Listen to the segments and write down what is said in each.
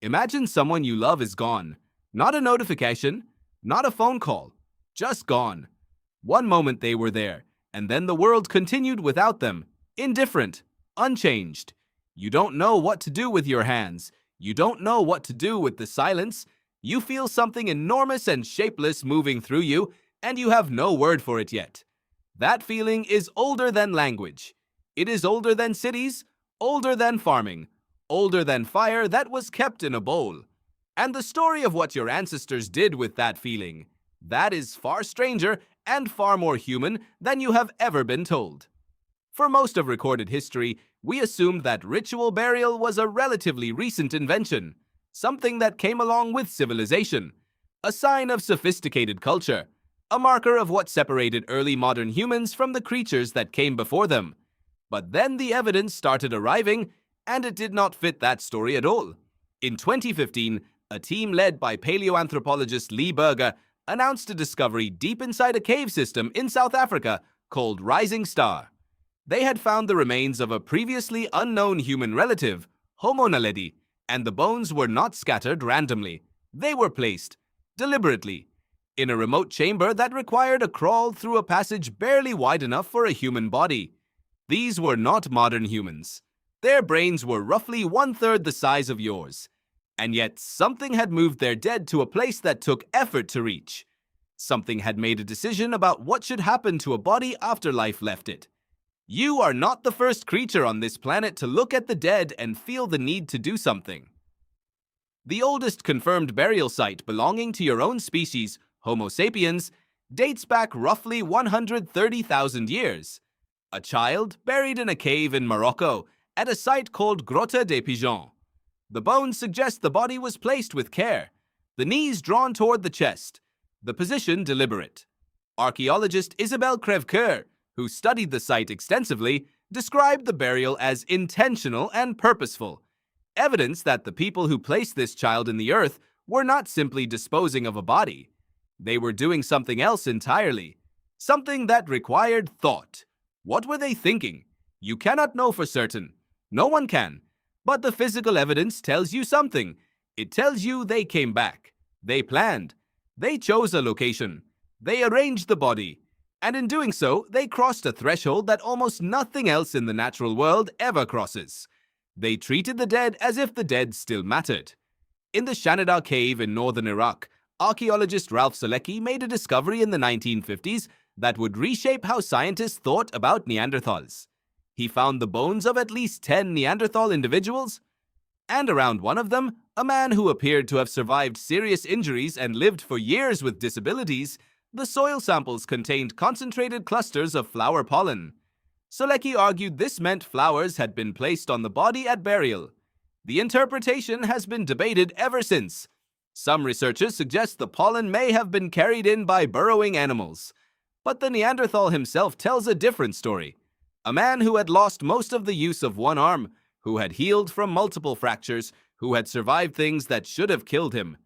Imagine someone you love is gone. Not a notification, not a phone call, just gone. One moment they were there, and then the world continued without them, indifferent, unchanged. You don't know what to do with your hands. You don't know what to do with the silence. You feel something enormous and shapeless moving through you, and you have no word for it yet. That feeling is older than language. It is older than cities, older than farming, older than fire that was kept in a bowl. And the story of what your ancestors did with that feeling, that is far stranger and far more human than you have ever been told. For most of recorded history, we assumed that ritual burial was a relatively recent invention, something that came along with civilization, a sign of sophisticated culture, a marker of what separated early modern humans from the creatures that came before them. But then the evidence started arriving, and it did not fit that story at all. In 2015, a team led by paleoanthropologist Lee Berger announced a discovery deep inside a cave system in South Africa called Rising Star. They had found the remains of a previously unknown human relative, Homo naledi, and the bones were not scattered randomly. They were placed, deliberately, in a remote chamber that required a crawl through a passage barely wide enough for a human body. These were not modern humans. Their brains were roughly 1/3 the size of yours. And yet something had moved their dead to a place that took effort to reach. Something had made a decision about what should happen to a body after life left it. You are not the first creature on this planet to look at the dead and feel the need to do something. The oldest confirmed burial site belonging to your own species, Homo sapiens, dates back roughly 130,000 years. A child buried in a cave in Morocco at a site called Grotte des Pigeons. The bones suggest the body was placed with care, the knees drawn toward the chest, the position deliberate. Archaeologist Isabelle Crèvecoeur, who studied the site extensively, described the burial as intentional and purposeful, evidence that the people who placed this child in the earth were not simply disposing of a body. They were doing something else entirely, something that required thought. What were they thinking? You cannot know for certain. No one can. But the physical evidence tells you something. It tells you they came back. They planned. They chose a location. They arranged the body. And in doing so, they crossed a threshold that almost nothing else in the natural world ever crosses. They treated the dead as if the dead still mattered. In the Shanidar Cave in northern Iraq, archaeologist Ralph Solecki made a discovery in the 1950s that would reshape how scientists thought about Neanderthals. He found the bones of at least 10 Neanderthal individuals, and around one of them, a man who appeared to have survived serious injuries and lived for years with disabilities. The soil samples contained concentrated clusters of flower pollen. Solecki argued this meant flowers had been placed on the body at burial. The interpretation has been debated ever since. Some researchers suggest the pollen may have been carried in by burrowing animals. But the Neanderthal himself tells a different story. A man who had lost most of the use of one arm, who had healed from multiple fractures, who had survived things that should have killed him.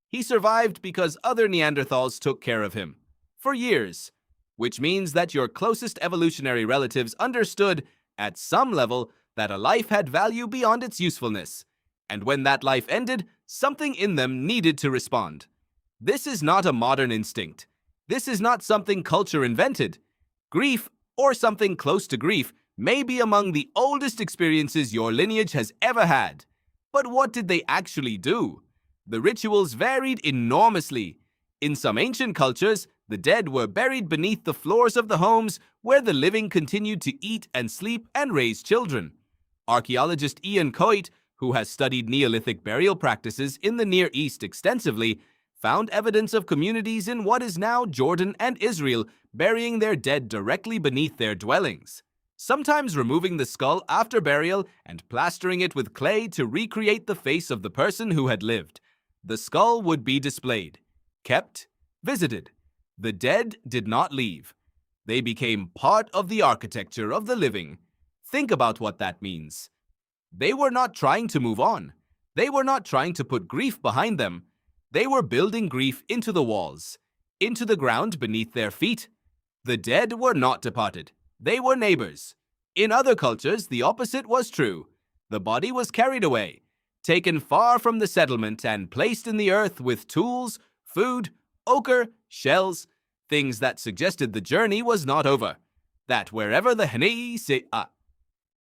He survived because other Neanderthals took care of him. For years. Which means that your closest evolutionary relatives understood, at some level, that a life had value beyond its usefulness. And when that life ended, something in them needed to respond. This is not a modern instinct. This is not something culture invented. Grief, or something close to grief, may be among the oldest experiences your lineage has ever had. But what did they actually do? The rituals varied enormously. In some ancient cultures, the dead were buried beneath the floors of the homes where the living continued to eat and sleep and raise children. Archaeologist Ian Coit, who has studied Neolithic burial practices in the Near East extensively, found evidence of communities in what is now Jordan and Israel burying their dead directly beneath their dwellings, sometimes removing the skull after burial and plastering it with clay to recreate the face of the person who had lived. The skull would be displayed, kept, visited. The dead did not leave. They became part of the architecture of the living. Think about what that means. They were not trying to move on. They were not trying to put grief behind them. They were building grief into the walls, into the ground beneath their feet. The dead were not departed. They were neighbors. In other cultures, the opposite was true. The body was carried away. taken far from the settlement and placed in the earth with tools, food, ochre, shells, things that suggested the journey was not over. That wherever the Hanei